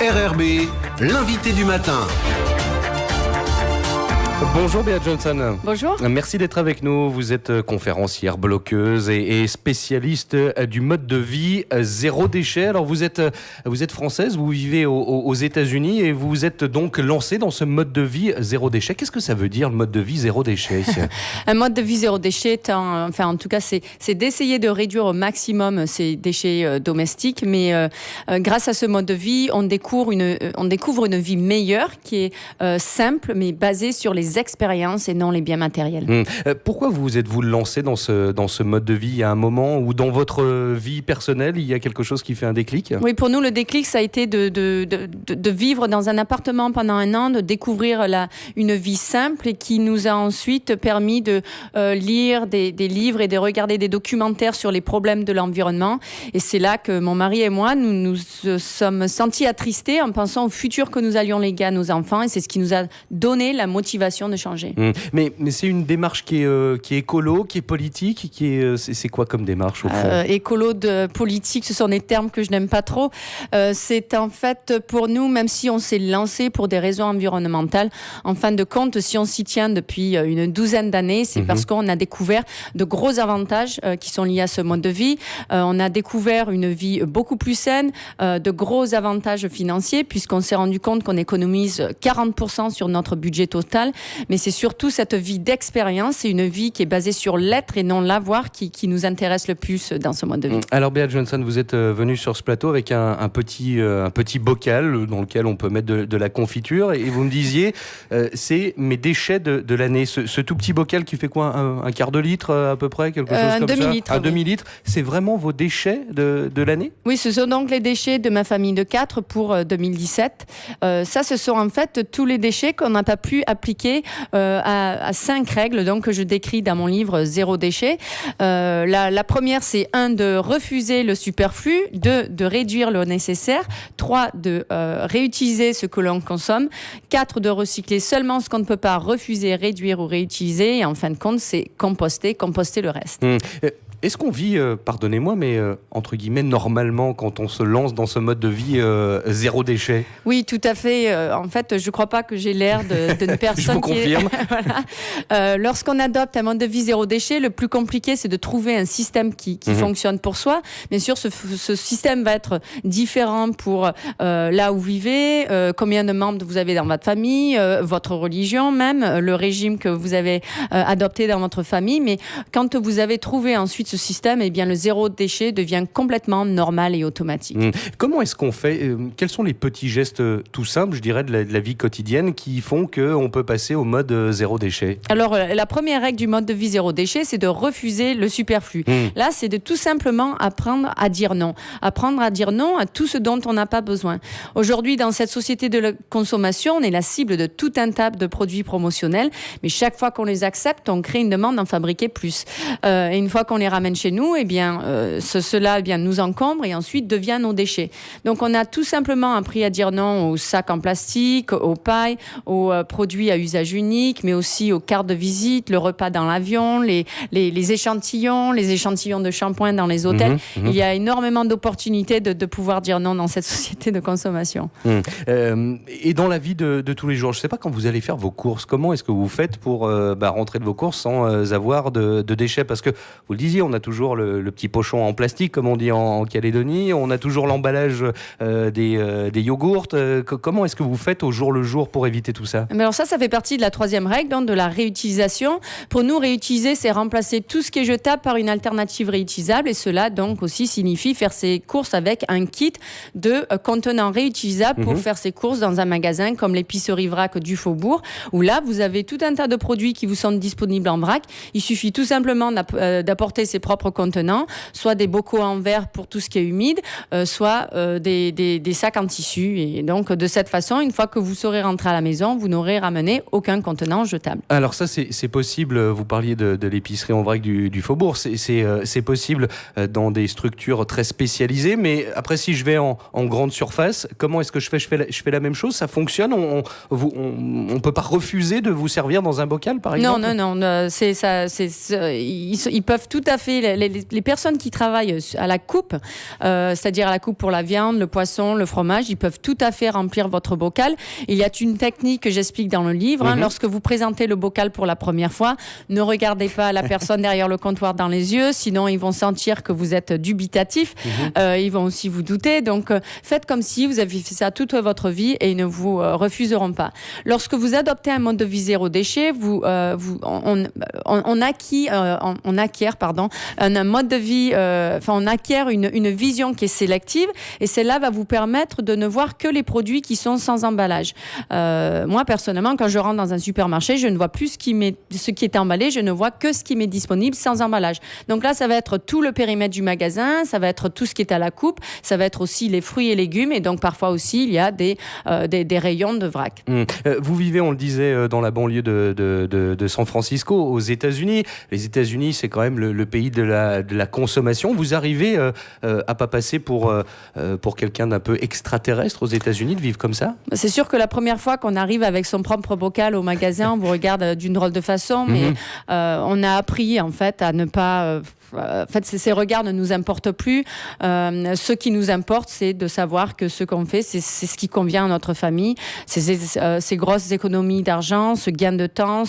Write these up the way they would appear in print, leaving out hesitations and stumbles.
RRB, l'invité du matin. Bonjour Béa Johnson. Bonjour. Merci d'être avec nous. Vous êtes conférencière, blogueuse et spécialiste du mode de vie zéro déchet. Alors vous êtes française, vous vivez aux États-Unis et vous vous êtes donc lancée dans ce mode de vie zéro déchet. Qu'est-ce que ça veut dire le mode de vie zéro déchet? Un mode de vie zéro déchet, en tout cas, c'est d'essayer de réduire au maximum ces déchets domestiques. Mais grâce à ce mode de vie, on découvre une vie meilleure qui est simple, mais basée sur les expériences et non les biens matériels. Pourquoi vous êtes-vous lancé dans ce mode de vie? Il y a un moment où dans votre vie personnelle, il y a quelque chose qui fait un déclic? Oui, pour nous, le déclic, ça a été de vivre dans un appartement pendant un an, de découvrir une vie simple et qui nous a ensuite permis de lire des livres et de regarder des documentaires sur les problèmes de l'environnement. Et c'est là que mon mari et moi, nous sommes sentis attristés en pensant au futur que nous allions léguer à nos enfants. Et c'est ce qui nous a donné la motivation de changer. Mais c'est une démarche qui est écolo, qui est politique, c'est quoi comme démarche au fond? Écolo, politique, ce sont des termes que je n'aime pas trop. C'est en fait pour nous, même si on s'est lancé pour des raisons environnementales, en fin de compte, si on s'y tient depuis une douzaine d'années, c'est parce qu'on a découvert de gros avantages qui sont liés à ce mode de vie. On a découvert une vie beaucoup plus saine, de gros avantages financiers, puisqu'on s'est rendu compte qu'on économise 40% sur notre budget total. Mais c'est surtout cette vie d'expérience et une vie qui est basée sur l'être et non l'avoir qui nous intéresse le plus dans ce mode de vie. Alors Béa Johnson, vous êtes venue sur ce plateau avec un petit bocal dans lequel on peut mettre de la confiture et vous me disiez c'est mes déchets de l'année. Ce tout petit bocal qui fait quoi, un quart de litre à peu près, quelque chose comme demi-litre, ça? Un demi-litre. C'est vraiment vos déchets de l'année? Oui, ce sont donc les déchets de ma famille de 4 pour 2017. Ça, ce sont en fait tous les déchets qu'on n'a pas pu appliquer à 5 règles donc, que je décris dans mon livre Zéro déchet. La première, c'est 1, de refuser le superflu, 2, de réduire le nécessaire, 3, de réutiliser ce que l'on consomme, 4, de recycler seulement ce qu'on ne peut pas refuser, réduire ou réutiliser, et en fin de compte, c'est composter le reste. Est-ce qu'on vit, pardonnez-moi, mais entre guillemets, normalement quand on se lance dans ce mode de vie zéro déchet? Oui, tout à fait. En fait, je ne crois pas que j'ai l'air d'une personne je vous confirme. Voilà. Lorsqu'on adopte un mode de vie zéro déchet, le plus compliqué, c'est de trouver un système qui fonctionne pour soi. Bien sûr, ce système va être différent pour là où vous vivez, combien de membres vous avez dans votre famille, votre religion même, le régime que vous avez adopté dans votre famille. Mais quand vous avez trouvé ensuite ce système, eh bien, le zéro déchet devient complètement normal et automatique. Comment est-ce qu'on fait? Quels sont les petits gestes tout simples, je dirais, de la vie quotidienne qui font qu'on peut passer au mode zéro déchet? Alors, la première règle du mode de vie zéro déchet, c'est de refuser le superflu. Là, c'est de tout simplement apprendre à dire non. Apprendre à dire non à tout ce dont on n'a pas besoin. Aujourd'hui, dans cette société de la consommation, on est la cible de tout un tas de produits promotionnels, mais chaque fois qu'on les accepte, on crée une demande d'en fabriquer plus. Et une fois qu'on les ramène chez nous, eh bien, cela nous encombre et ensuite devient nos déchets. Donc, on a tout simplement appris à dire non aux sacs en plastique, aux pailles, aux produits à usage unique, mais aussi aux cartes de visite, le repas dans l'avion, les échantillons de shampoing dans les hôtels. Il y a énormément d'opportunités de pouvoir dire non dans cette société de consommation. Et dans la vie de tous les jours, je ne sais pas quand vous allez faire vos courses, comment est-ce que vous faites pour rentrer de vos courses sans avoir de déchets? Parce que, vous le disiez, on a toujours le petit pochon en plastique, comme on dit en Calédonie, on a toujours l'emballage des yogourts. Comment est-ce que vous faites au jour le jour pour éviter tout ça? Mais alors ça fait partie de la troisième règle, donc de la réutilisation. Pour nous, réutiliser, c'est remplacer tout ce qui est jetable par une alternative réutilisable, et cela donc aussi signifie faire ses courses avec un kit de contenants réutilisables pour faire ses courses dans un magasin comme l'épicerie vrac du Faubourg, où là, vous avez tout un tas de produits qui vous sont disponibles en vrac. Il suffit tout simplement d'apporter ses propres contenants, soit des bocaux en verre pour tout ce qui est humide, soit des sacs en tissu. Et donc, de cette façon, une fois que vous serez rentré à la maison, vous n'aurez ramené aucun contenant jetable. Alors ça, c'est possible, vous parliez de l'épicerie en vrac du Faubourg, c'est possible dans des structures très spécialisées, mais après, si je vais en grande surface, comment est-ce que je fais la même chose? Ça fonctionne? On peut pas refuser de vous servir dans un bocal, par exemple? Non, ils peuvent tout à fait fait, les personnes qui travaillent à la coupe, c'est-à-dire à la coupe pour la viande, le poisson, le fromage, ils peuvent tout à fait remplir votre bocal. Il y a une technique que j'explique dans le livre. Lorsque vous présentez le bocal pour la première fois, ne regardez pas la personne derrière le comptoir dans les yeux, sinon ils vont sentir que vous êtes dubitatif. Ils vont aussi vous douter. Donc, faites comme si vous avez fait ça toute votre vie et ils ne vous refuseront pas. Lorsque vous adoptez un mode de vie zéro déchet, on acquiert un mode de vie, on acquiert une vision qui est sélective et celle-là va vous permettre de ne voir que les produits qui sont sans emballage. Moi, personnellement, quand je rentre dans un supermarché, je ne vois plus ce qui est emballé, je ne vois que ce qui m'est disponible sans emballage. Donc là, ça va être tout le périmètre du magasin, ça va être tout ce qui est à la coupe, ça va être aussi les fruits et légumes et donc parfois aussi, il y a des rayons de vrac. Vous vivez, on le disait, dans la banlieue de San Francisco, aux États-Unis. Les États-Unis, c'est quand même le pays de la consommation. Vous arrivez à pas passer pour quelqu'un d'un peu extraterrestre aux États-Unis de vivre comme ça? C'est sûr que la première fois qu'on arrive avec son propre bocal au magasin, on vous regarde d'une drôle de façon, mais on a appris en fait à ne pas... ces regards ne nous importent plus. Ce qui nous importe, c'est de savoir que ce qu'on fait, c'est ce qui convient à notre famille. Ces grosses économies d'argent, ce gain de temps,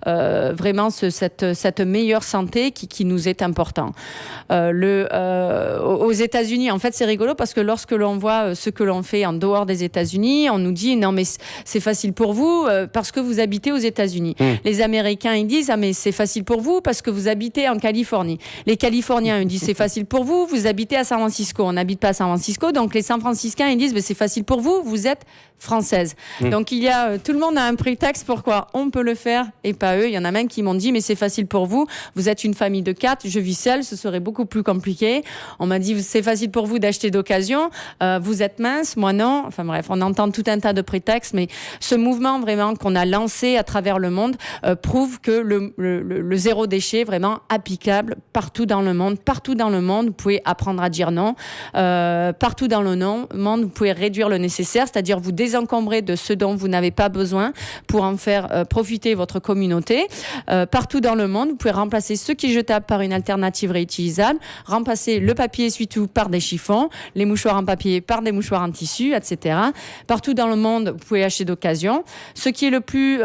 vraiment cette meilleure santé qui nous est important. Aux États-Unis, en fait, c'est rigolo parce que lorsque l'on voit ce que l'on fait en dehors des États-Unis, on nous dit non mais c'est facile pour vous parce que vous habitez aux États-Unis. Les Américains ils disent mais c'est facile pour vous parce que vous habitez en Californie. Les Californiens ils disent c'est facile pour vous, vous habitez à San Francisco. On n'habite pas à San Francisco, donc les San Franciscains ils disent c'est facile pour vous, vous êtes française. Donc il y a tout le monde a un prétexte pourquoi on peut le faire et pas eux. Il y en a même qui m'ont dit mais c'est facile pour vous, vous êtes une famille de 4, je vis seule, ce serait beaucoup plus compliqué. On m'a dit c'est facile pour vous d'acheter d'occasion, vous êtes mince, moi non. Enfin bref, on entend tout un tas de prétextes, mais ce mouvement vraiment qu'on a lancé à travers le monde prouve que le zéro déchet est vraiment applicable partout dans le monde. Partout dans le monde, vous pouvez apprendre à dire non. Partout dans le monde, vous pouvez réduire le nécessaire, c'est-à-dire vous désencombrer de ce dont vous n'avez pas besoin pour en faire profiter votre communauté. Partout dans le monde, vous pouvez remplacer ce qui est jetable par une alternative réutilisable, remplacer le papier essuie-tout par des chiffons, les mouchoirs en papier par des mouchoirs en tissu, etc. Partout dans le monde, vous pouvez acheter d'occasion. Ce qui est le plus,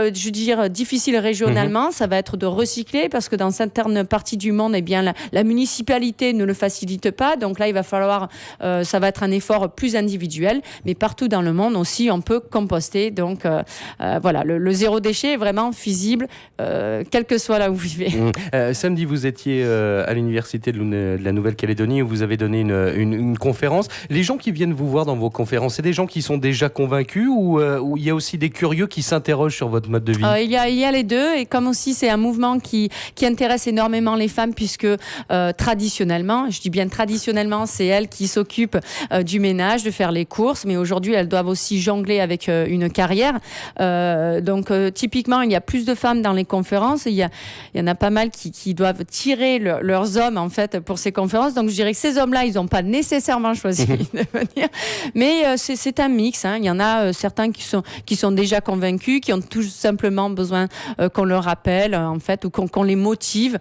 difficile régionalement, ça va être de recycler parce que dans certaines parties du monde, eh bien, la municipalité ne le facilite pas. Donc là, il va falloir, ça va être un effort plus individuel. Mais partout dans le monde aussi, on peut composter. Donc voilà, le zéro déchet est vraiment visible, quel que soit là où vous vivez. Samedi, vous étiez à l'université de la Nouvelle-Calédonie où vous avez donné une conférence. Les gens qui viennent vous voir dans vos conférences, c'est des gens qui sont déjà convaincus ou il y a aussi des curieux qui s'interrogent sur votre mode de vie? Il y a les deux et comme aussi c'est un mouvement qui intéresse énormément les femmes puisque traditionnellement, je dis bien traditionnellement, c'est elles qui s'occupent du ménage, de faire les courses, mais aujourd'hui elles doivent aussi jongler avec une carrière. Donc typiquement, il y a plus de femmes dans les conférences. Il y en a pas mal qui doivent tirer leurs hommes en fait pour ces conférences. Donc je dirais que ces hommes-là, ils n'ont pas nécessairement choisi de venir, mais c'est un mix. Il y en a certains qui sont déjà convaincus, qui ont tout simplement besoin qu'on leur rappelle en fait ou qu'on les motive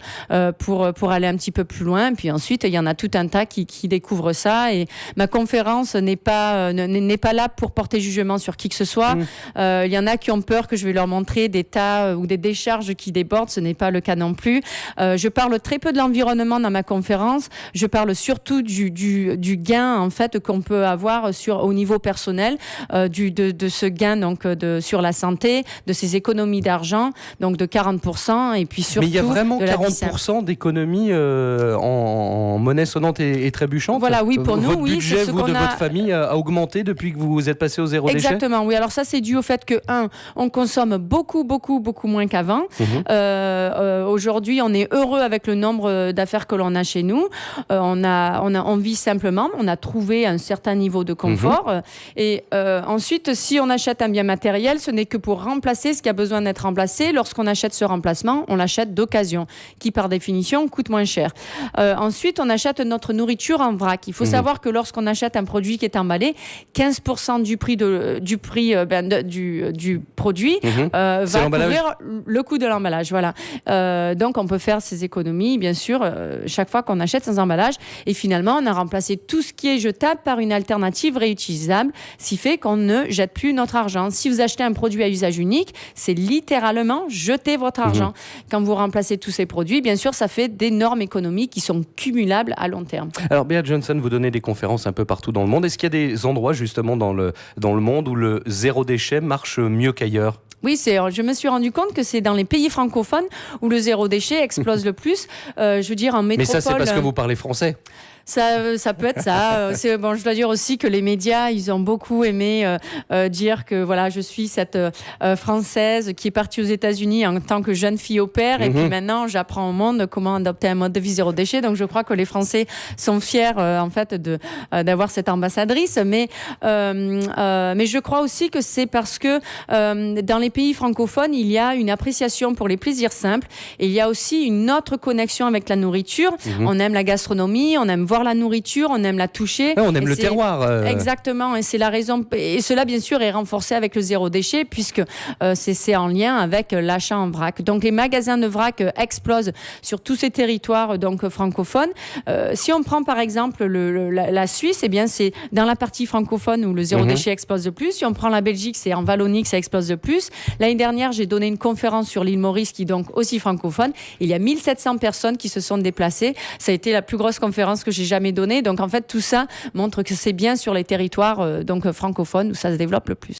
pour aller un petit peu plus loin. Puis ensuite, il y en a tout un tas qui découvrent ça. Et ma conférence n'est pas là pour porter jugement sur qui que ce soit. Il y en a qui ont peur que je vais leur montrer des tas ou des décharges qui débordent. Ce n'est pas le cas non plus. Je parle très peu de l'environnement dans ma conférence. Je parle surtout du gain en fait qu'on peut avoir au niveau personnel, de ce gain donc sur la santé, de ces économies d'argent, donc de 40%, et puis surtout. Mais il y a vraiment de 40% d'économies en monnaie sonnante et trébuchante. Voilà, oui, pour nous, votre oui. budget, vous, de votre famille, a augmenté depuis que vous êtes passé au zéro déchet? Exactement, oui. Alors ça, c'est dû au fait que, on consomme beaucoup moins qu'avant. Aujourd'hui, on est heureux avec le nombre d'affaires que l'on a chez nous. On vit simplement, on a trouvé un certain niveau de confort. Et ensuite, si on achète un bien matériel, ce n'est que pour remplacer ce qui a besoin d'être remplacé. Lorsqu'on achète ce remplacement, on l'achète d'occasion, qui par définition coûte moins moins cher. Ensuite, on achète notre nourriture en vrac. Il faut savoir que lorsqu'on achète un produit qui est emballé, 15% du prix du produit va couvrir le coût de l'emballage. Voilà. Donc, on peut faire ces économies, bien sûr, chaque fois qu'on achète sans emballage. Et finalement, on a remplacé tout ce qui est jetable par une alternative réutilisable, ce qui fait qu'on ne jette plus notre argent. Si vous achetez un produit à usage unique, c'est littéralement jeter votre argent. Quand vous remplacez tous ces produits, bien sûr, ça fait d'énormes économies qui sont cumulables à long terme. Alors, Béat Johnson, vous donnez des conférences un peu partout dans le monde. Est-ce qu'il y a des endroits, justement, dans le monde où le zéro déchet marche mieux qu'ailleurs ? Oui, je me suis rendu compte que c'est dans les pays francophones où le zéro déchet explose le plus. Je veux dire, en métropole... Mais ça, c'est parce que vous parlez français. Ça peut être ça. Bon, je dois dire aussi que les médias, ils ont beaucoup aimé dire que voilà, je suis cette Française qui est partie aux États-Unis en tant que jeune fille au père, et puis maintenant j'apprends au monde comment adopter un mode de vie zéro déchet. Donc je crois que les Français sont fiers en fait d'avoir cette ambassadrice. Mais je crois aussi que c'est parce que dans les pays francophones, il y a une appréciation pour les plaisirs simples, et il y a aussi une autre connexion avec la nourriture. On aime la gastronomie, on aime voir la nourriture, on aime la toucher. Ouais, on aime le terroir. Exactement, et c'est la raison. Et cela, bien sûr, est renforcé avec le zéro déchet, puisque c'est en lien avec l'achat en vrac. Donc, les magasins de vrac explosent sur tous ces territoires donc francophones. Si on prend par exemple la Suisse, eh bien, c'est dans la partie francophone où le zéro déchet explose le plus. Si on prend la Belgique, c'est en Wallonie que ça explose le plus. L'année dernière, j'ai donné une conférence sur l'île Maurice, qui est donc aussi francophone. Il y a 1700 personnes qui se sont déplacées. Ça a été la plus grosse conférence que j'ai jamais donné. Donc en fait, tout ça montre que c'est bien sur les territoires donc francophones où ça se développe le plus.